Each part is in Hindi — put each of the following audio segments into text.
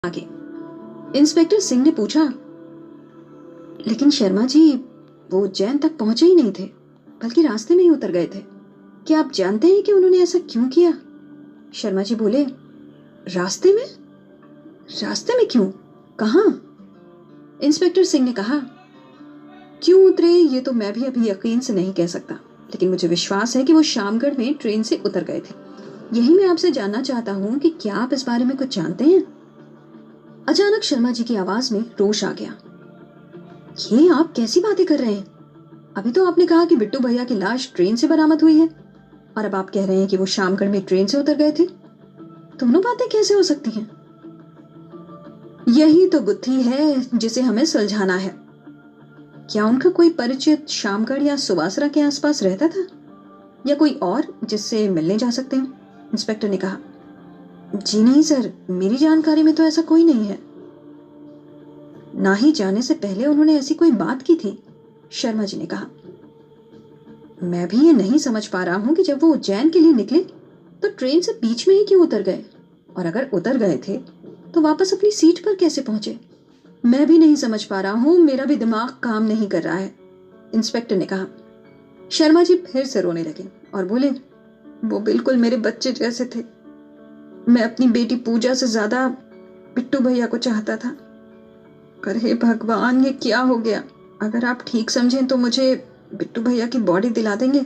आगे इंस्पेक्टर सिंह ने पूछा, लेकिन शर्मा जी वो उज्जैन तक पहुंचे ही नहीं थे, बल्कि रास्ते में ही उतर गए थे। क्या आप जानते हैं कि उन्होंने ऐसा क्यों किया? शर्मा जी बोले, रास्ते में? रास्ते में क्यों? कहाँ? इंस्पेक्टर सिंह ने कहा, क्यों उतरे ये तो मैं भी अभी यकीन से नहीं कह सकता, लेकिन मुझे विश्वास है कि वो शामगढ़ में ट्रेन से उतर गए थे। यही मैं आपसे जानना चाहता हूँ कि क्या आप इस बारे में कुछ जानते हैं? अचानक शर्मा जी की आवाज में रोष आ गया। ये आप कैसी बातें कर रहे हैं? अभी तो आपने कहा कि बिट्टू भैया की लाश ट्रेन से बरामद हुई है, और अब आप कह रहे हैं कि वो शामगढ़ में ट्रेन से उतर गए थे। दोनों बातें कैसे हो सकती हैं? यही तो गुत्थी है जिसे हमें सुलझाना है। क्या उनका कोई परिचित शामगढ़ या सुवासरा के आसपास रहता था, या कोई और जिससे मिलने जा सकते हैं? इंस्पेक्टर ने कहा, जी नहीं सर, मेरी जानकारी में तो ऐसा कोई नहीं है। ना ही जाने से पहले उन्होंने ऐसी कोई बात की थी? शर्मा जी ने कहा, मैं भी ये नहीं समझ पा रहा हूं कि जब वो उज्जैन के लिए निकले तो ट्रेन से बीच में ही क्यों उतर गए, और अगर उतर गए थे तो वापस अपनी सीट पर कैसे पहुंचे? मैं भी नहीं समझ पा रहा हूं, मेरा भी दिमाग काम नहीं कर रहा है, इंस्पेक्टर ने कहा। शर्मा जी फिर से रोने लगे और बोले, वो बिल्कुल मेरे बच्चे जैसे थे। मैं अपनी बेटी पूजा से ज्यादा बिट्टू भैया को चाहता था। पर हे भगवान, ये क्या हो गया? अगर आप ठीक समझें तो मुझे बिट्टू भैया की बॉडी दिला देंगे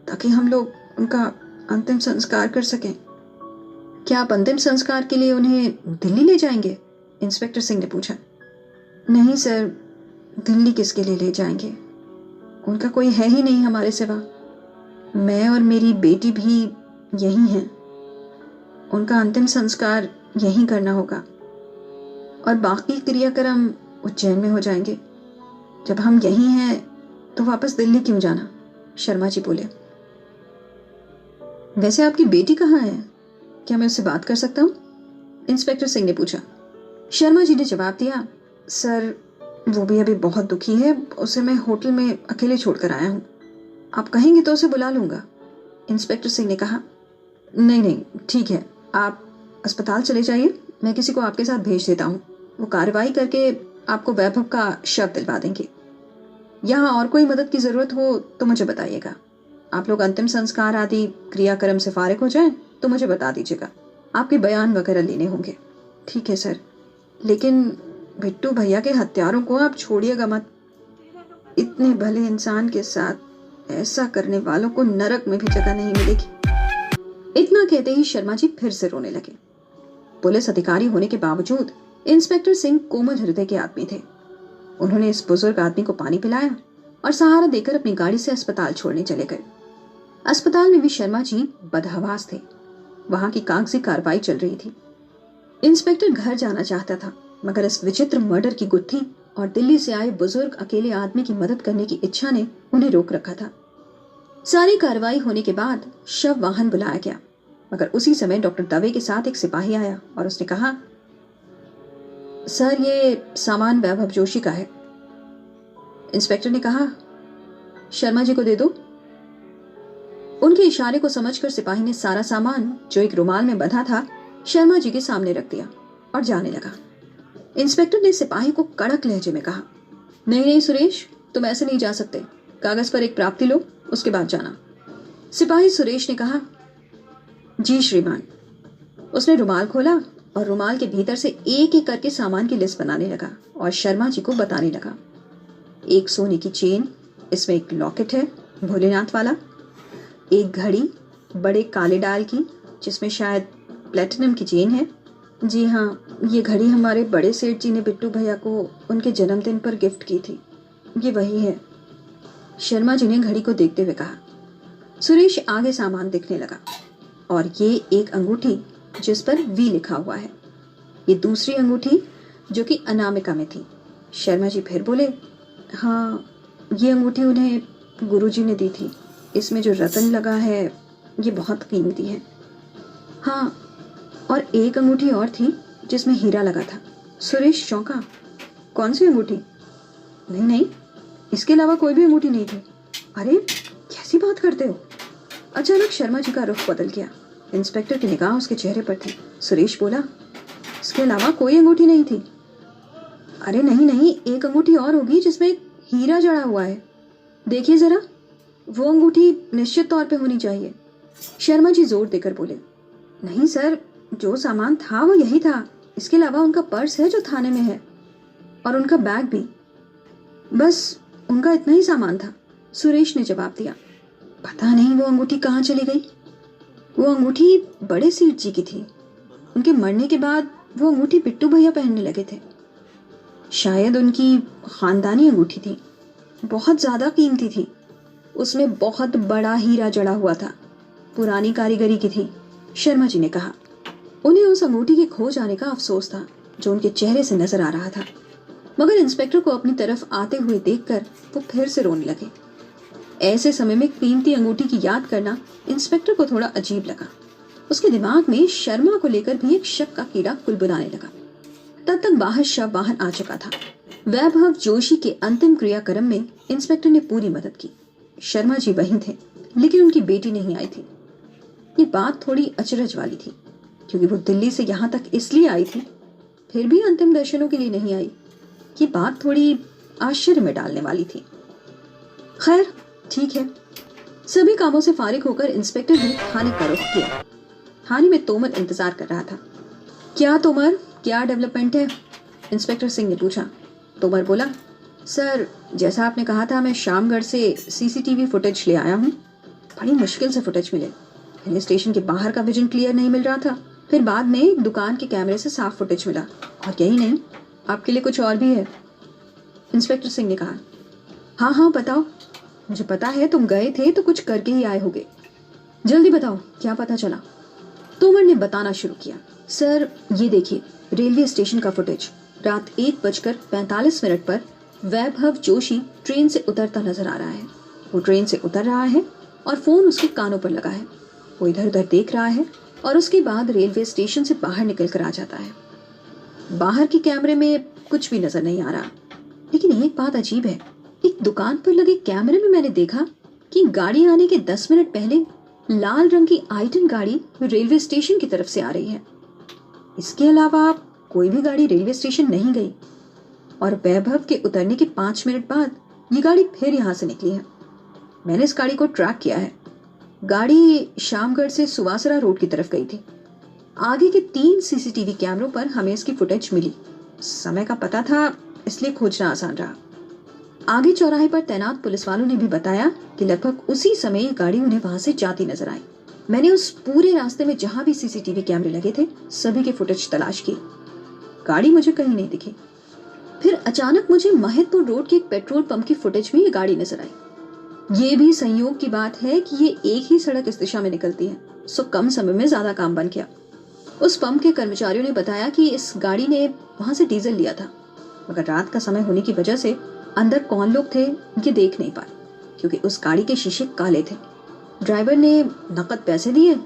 ताकि हम लोग उनका अंतिम संस्कार कर सकें। क्या आप अंतिम संस्कार के लिए उन्हें दिल्ली ले जाएंगे? इंस्पेक्टर सिंह ने पूछा। नहीं सर, दिल्ली किसके लिए ले जाएंगे? उनका कोई है ही नहीं हमारे सिवा। मैं और मेरी बेटी भी यही हैं। उनका अंतिम संस्कार यहीं करना होगा, और बाकी क्रियाक्रम उज्जैन में हो जाएंगे। जब हम यहीं हैं तो वापस दिल्ली क्यों जाना? शर्मा जी बोले। वैसे आपकी बेटी कहाँ है? क्या मैं उससे बात कर सकता हूँ? इंस्पेक्टर सिंह ने पूछा। शर्मा जी ने जवाब दिया, सर वो भी अभी बहुत दुखी है, उसे मैं होटल में अकेले छोड़कर आया हूँ। आप कहेंगे तो उसे बुला लूंगा। इंस्पेक्टर सिंह ने कहा, नहीं नहीं ठीक है, आप अस्पताल चले जाइए, मैं किसी को आपके साथ भेज देता हूँ। वो कार्रवाई करके आपको वैभव का शव दिलवा देंगे। यहाँ और कोई मदद की जरूरत हो तो मुझे बताइएगा। आप लोग अंतिम संस्कार आदि क्रियाक्रम से फारिग हो जाएं तो मुझे बता दीजिएगा। आपके बयान वगैरह लेने होंगे। ठीक है सर, लेकिन बिट्टू भैया के हत्यारों को आप छोड़िएगा मत। इतने भले इंसान के साथ ऐसा करने वालों को नरक में भी जगह नहीं मिलेगी। इतना कहते ही शर्मा जी फिर से रोने लगे। पुलिस अधिकारी होने के बावजूद इंस्पेक्टर सिंह कोमल हृदय के आदमी थे। उन्होंने इस बुजुर्ग आदमी को पानी पिलाया और सहारा देकर अपनी गाड़ी से अस्पताल छोड़ने चले गए। अस्पताल में भी शर्मा जी बदहवास थे। वहां की कागजी कार्रवाई चल रही थी। इंस्पेक्टर घर जाना चाहता था, मगर इस विचित्र मर्डर की गुत्थी और दिल्ली से आए बुजुर्ग अकेले आदमी की मदद करने की इच्छा ने उन्हें रोक रखा था। सारी कार्रवाई होने के बाद शव वाहन बुलाया गया, मगर उसी समय डॉक्टर दवे के साथ एक सिपाही आया और उसने कहा, सर ये सामान वैभव जोशी का है। इंस्पेक्टर ने कहा, शर्मा जी को दे दो। उनके इशारे को समझकर सिपाही ने सारा सामान, जो एक रुमाल में बंधा था, शर्मा जी के सामने रख दिया और जाने लगा। इंस्पेक्टर ने सिपाही को कड़क लहजे में कहा, नहीं नहीं सुरेश, तुम ऐसे नहीं जा सकते। कागज पर एक प्राप्ति लो, उसके बाद जाना। सिपाही सुरेश ने कहा, जी श्रीमान। उसने रुमाल खोला और रुमाल के भीतर से एक एक करके सामान की लिस्ट बनाने लगा और शर्मा जी को बताने लगा। एक सोने की चेन, इसमें एक लॉकेट है भोलेनाथ वाला, एक घड़ी बड़े काले डाल की जिसमें शायद प्लेटिनम की चेन है। जी हाँ, ये घड़ी हमारे बड़े सेठ जी ने बिट्टू भैया को उनके जन्मदिन पर गिफ्ट की थी। ये वही है, शर्मा जी ने घड़ी को देखते हुए कहा। सुरेश आगे सामान देखने लगा, और ये एक अंगूठी जिस पर वी लिखा हुआ है, ये दूसरी अंगूठी जो कि अनामिका में थी। शर्मा जी फिर बोले, हाँ ये अंगूठी उन्हें गुरुजी ने दी थी। इसमें जो रतन लगा है ये बहुत कीमती है। हाँ, और एक अंगूठी और थी जिसमें हीरा लगा था। सुरेश चौंका, कौन सी अंगूठी? नहीं नहीं, इसके अलावा कोई भी अंगूठी नहीं थी। अरे कैसी बात करते हो? अचानक शर्मा जी का रुख बदल गया। इंस्पेक्टर की निगाह उसके चेहरे पर थी। सुरेश बोला, इसके अलावा कोई अंगूठी नहीं थी। अरे नहीं नहीं, एक अंगूठी और होगी जिसमें एक हीरा जड़ा हुआ है। देखिए जरा, वो अंगूठी निश्चित तौर पे होनी चाहिए। शर्मा जी जोर देकर बोले। नहीं सर, जो सामान था वो यही था। इसके अलावा उनका पर्स है जो थाने में है, और उनका बैग भी। बस उनका इतना ही सामान था, सुरेश ने जवाब दिया। पता नहीं वो अंगूठी कहाँ चली गई। वो अंगूठी बड़े सेठ जी की थी। उनके मरने के बाद वो अंगूठी बिट्टू भैया पहनने लगे थे। शायद उनकी खानदानी अंगूठी थी, बहुत ज्यादा कीमती थी। उसमें बहुत बड़ा हीरा जड़ा हुआ था, पुरानी कारीगरी की थी, शर्मा जी ने कहा। उन्हें उस अंगूठी के खो जाने का अफसोस था जो उनके चेहरे से नजर आ रहा था, मगर इंस्पेक्टर को अपनी तरफ आते हुए देखकर वो फिर से रोने लगे। ऐसे समय में कीमती अंगूठी की याद करना इंस्पेक्टर को थोड़ा अजीब लगा। उसके दिमाग में शर्मा को लेकर भी एक शक का कीड़ा कुलबुलाने लगा। तब तक बाहर शव वाहन आ चुका था। वैभव जोशी के अंतिम क्रियाक्रम में इंस्पेक्टर ने पूरी मदद की। शर्मा जी वहीं थे, लेकिन उनकी बेटी नहीं आई थी। ये बात थोड़ी अचरज वाली थी, क्योंकि वो दिल्ली से यहाँ तक इसलिए आई थी, फिर भी अंतिम दर्शनों के लिए नहीं आई। ये बात थोड़ी आश्चर्य में डालने वाली थी। खैर ठीक है। सभी कामों से फारिग होकर इंस्पेक्टर ने थाने का रुख किया। थाने में तोमर इंतजार कर रहा था। क्या तोमर, क्या डेवलपमेंट है? इंस्पेक्टर सिंह ने पूछा। तोमर बोला, सर जैसा आपने कहा था, मैं शामगढ़ से सीसीटीवी फुटेज ले आया हूँ। बड़ी मुश्किल से फुटेज मिले। पहले स्टेशन के बाहर का विजन क्लियर नहीं मिल रहा था, फिर बाद में एक दुकान के कैमरे से साफ फुटेज मिला, और यही नहीं, आपके लिए कुछ और भी है। इंस्पेक्टर सिंह ने कहा। हाँ हाँ बताओ, मुझे पता है तुम गए थे तो कुछ करके ही आए होगे। जल्दी बताओ, क्या पता चला? तोमर ने बताना शुरू किया। सर ये देखिए, रेलवे स्टेशन का फुटेज। रात 1:45 पर वैभव जोशी ट्रेन से उतरता नजर आ रहा है। वो ट्रेन से उतर रहा है और फोन उसके कानों पर लगा है। वो इधर उधर देख रहा है और उसके बाद रेलवे स्टेशन से बाहर निकल कर आ जाता है। बाहर के कैमरे में कुछ भी नजर नहीं आ रहा, लेकिन एक बात अजीब है। एक दुकान पर लगे कैमरे में मैंने देखा कि गाड़ी आने के 10 मिनट पहले लाल रंग की आई-10 गाड़ी रेलवे स्टेशन की तरफ से आ रही है। इसके अलावा कोई भी गाड़ी रेलवे स्टेशन नहीं गई, और वैभव के उतरने के 5 मिनट बाद ये गाड़ी फिर यहाँ से निकली है। मैंने इस गाड़ी को ट्रैक किया है। गाड़ी शामगढ़ से सुवासरा रोड की तरफ गई थी। आगे के 3 सीसीटीवी कैमरों पर हमें इसकी फुटेज मिली। समय का पता था, इसलिए खोजना आसान रहा। आगे चौराहे पर तैनात पुलिस वालों ने भी बताया कि लगभग उसी समय ये गाड़ी उन्हें वहां से जाती नजर आई। मैंने उस पूरे रास्ते में जहां भी सीसीटीवी कैमरे लगे थे, सभी के फुटेज तलाश की। गाड़ी मुझे कहीं नहीं दिखी। फिर अचानक मुझे महिदपुर रोड के एक पेट्रोल पंप की फुटेज में ये गाड़ी नजर आई। ये भी संयोग की बात है कि ये एक ही सड़क इस दिशा में निकलती है, सो कम समय में ज्यादा काम बन गया। उस पंप के कर्मचारियों ने बताया कि इस गाड़ी ने वहां से डीजल लिया था, मगर रात का समय होने की वजह से अंदर कौन लोग थे ये देख नहीं पाए, क्योंकि उस गाड़ी के शीशे काले थे। ड्राइवर ने नकद पैसे दिए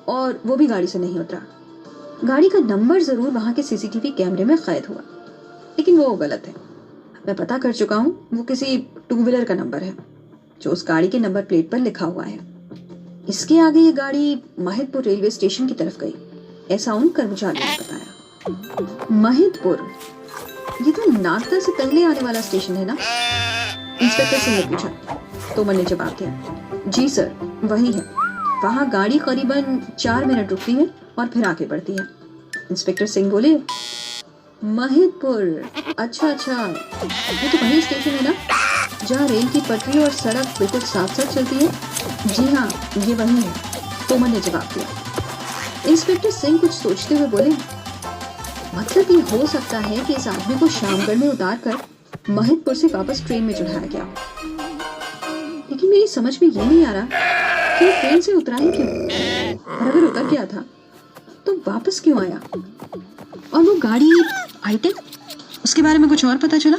और वो भी गाड़ी से नहीं उतरा। गाड़ी का नंबर जरूर वहां के सीसीटीवी कैमरे में कैद हुआ, लेकिन वो गलत है। मैं पता कर चुका हूँ, वो किसी 2 व्हीलर का नंबर है जो उस गाड़ी के नंबर प्लेट पर लिखा हुआ है। इसके आगे ये गाड़ी महिदपुर रेलवे स्टेशन की तरफ गई, ऐसा उन कर्मचारियों ने बताया। महिदपुर, ये तो नागदा से पहले आने वाला स्टेशन है ना? इंस्पेक्टर सिंह ने पूछा। तोमर ने जवाब दिया, जी सर वही है। वहाँ गाड़ी करीबन 4 मिनट रुकती है और फिर आगे बढ़ती है। इंस्पेक्टर सिंह बोले, महिदपुर, अच्छा, ये तो वही स्टेशन है ना जहाँ रेल की पटरी और सड़क बिल्कुल साथ साथ चलती है? जी हाँ, ये वही है, तोमर ने जवाब दिया। इंस्पेक्टर सिंह कुछ सोचते हुए बोले, मतलब ये हो सकता है कि इस आदमी को शामगढ़ में उतार कर महिदपुर से वापस ट्रेन में चढ़ाया गया हो। लेकिन मेरी समझ में ये नहीं आ रहा कि वो ट्रेन से उतरा ही क्यों, और अगर उतर गया था तो वापस क्यों आया? और वो गाड़ी आई-10, उसके बारे में कुछ और पता चला?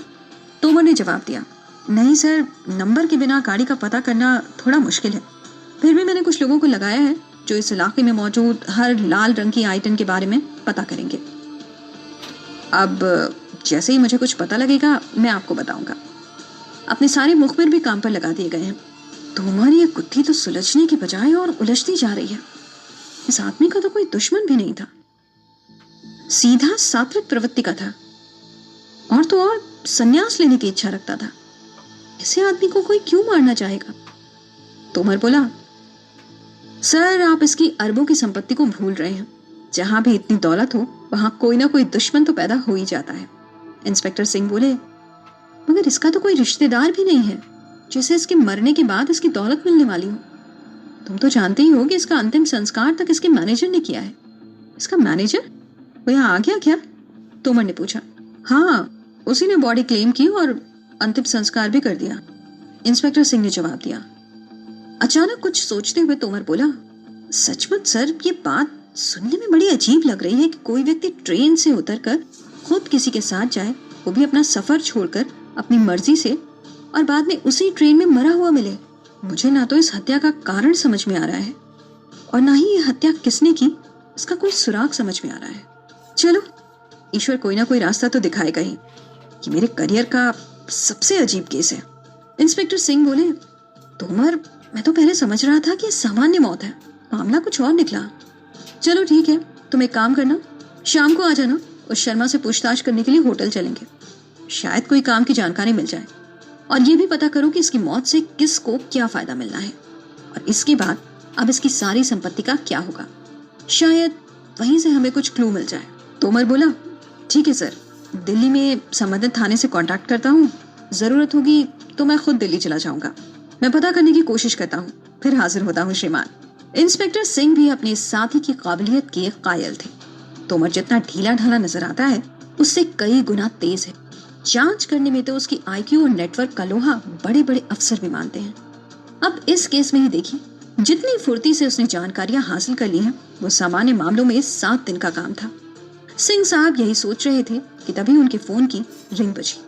तोमर ने जवाब दिया, नहीं सर, नंबर के बिना गाड़ी का पता करना थोड़ा मुश्किल है। फिर भी मैंने कुछ लोगों को लगाया है जो इस इलाके में मौजूद हर लाल रंग की आई-10 के बारे में पता करेंगे। अब जैसे ही मुझे कुछ पता लगेगा मैं आपको बताऊंगा। अपने सारे मुखबिर भी काम पर लगा दिए गए हैं। तोमर, ये गुत्थी तो सुलझने की बजाय और उलझती जा रही है। इस आदमी का तो कोई दुश्मन भी नहीं था। सीधा सात्विक प्रवृत्ति का था, और तो और संन्यास लेने की इच्छा रखता था। ऐसे आदमी को कोई क्यों मारना चाहेगा? तोमर बोला, सर आप इसकी अरबों की संपत्ति को भूल रहे हैं। जहां भी इतनी दौलत हो वहां कोई ना कोई दुश्मन तो पैदा हो ही जाता है। इंस्पेक्टर सिंह बोले, मगर इसका तो कोई रिश्तेदार भी नहीं है जिसे इसके मरने के बाद इसकी दौलत मिलने वाली हो। तुम तो जानते ही हो कि इसका अंतिम संस्कार तक इसके मैनेजर ने किया है। इसका मैनेजर? वो यहाँ आ गया क्या? तोमर ने पूछा। हाँ, उसी ने बॉडी क्लेम की और अंतिम संस्कार भी कर दिया, इंस्पेक्टर सिंह ने जवाब दिया। अचानक कुछ सोचते हुए तोमर बोला, सचमुच सर ये बात सुनने में बड़ी अजीब लग रही है कि कोई व्यक्ति ट्रेन से उतरकर खुद किसी के साथ जाए, वो भी अपना सफर छोड़कर अपनी मर्जी से, और बाद में उसी ट्रेन में मरा हुआ मिले। मुझे ना तो इस हत्या का कारण समझ में आ रहा है और ना ही ये हत्या किसने की इसका कोई सुराग समझ में आ रहा है। चलो, ईश्वर कोई ना कोई रास्ता तो दिखाएगा ही। ये मेरे करियर का सबसे अजीब केस है। इंस्पेक्टर सिंह बोले, तोमर मैं तो पहले समझ रहा था कि सामान्य मौत है, मामला कुछ और निकला। चलो ठीक है, तुम एक काम करना, शाम को आ जाना, उस शर्मा से पूछताछ करने के लिए होटल चलेंगे। शायद कोई काम की जानकारी मिल जाए, और ये भी पता करो कि इसकी मौत से किसको क्या फायदा मिलना है, और इसके बाद अब इसकी सारी संपत्ति का क्या होगा। शायद वहीं से हमें कुछ क्लू मिल जाए। तोमर बोला, ठीक है सर, दिल्ली में संबंधित थाने से कांटेक्ट करता हूँ, जरूरत होगी तो मैं खुद दिल्ली चला जाऊंगा। मैं पता करने की कोशिश करता हूँ, फिर हाजिर होता हूँ श्रीमान। इंस्पेक्टर सिंह भी अपने साथी की काबिलियत के कायल थे। तोमर जितना ढीला ढाला नजर आता है उससे कई गुना तेज है। जांच करने में तो उसकी आईक्यू और नेटवर्क का लोहा बड़े बड़े अफसर भी मानते हैं। अब इस केस में ही देखिए, जितनी फुर्ती से उसने जानकारियां हासिल कर ली हैं, वो सामान्य मामलों में 7 दिन का काम था। सिंह साहब यही सोच रहे थे कि तभी उनके फोन की रिंग बजी।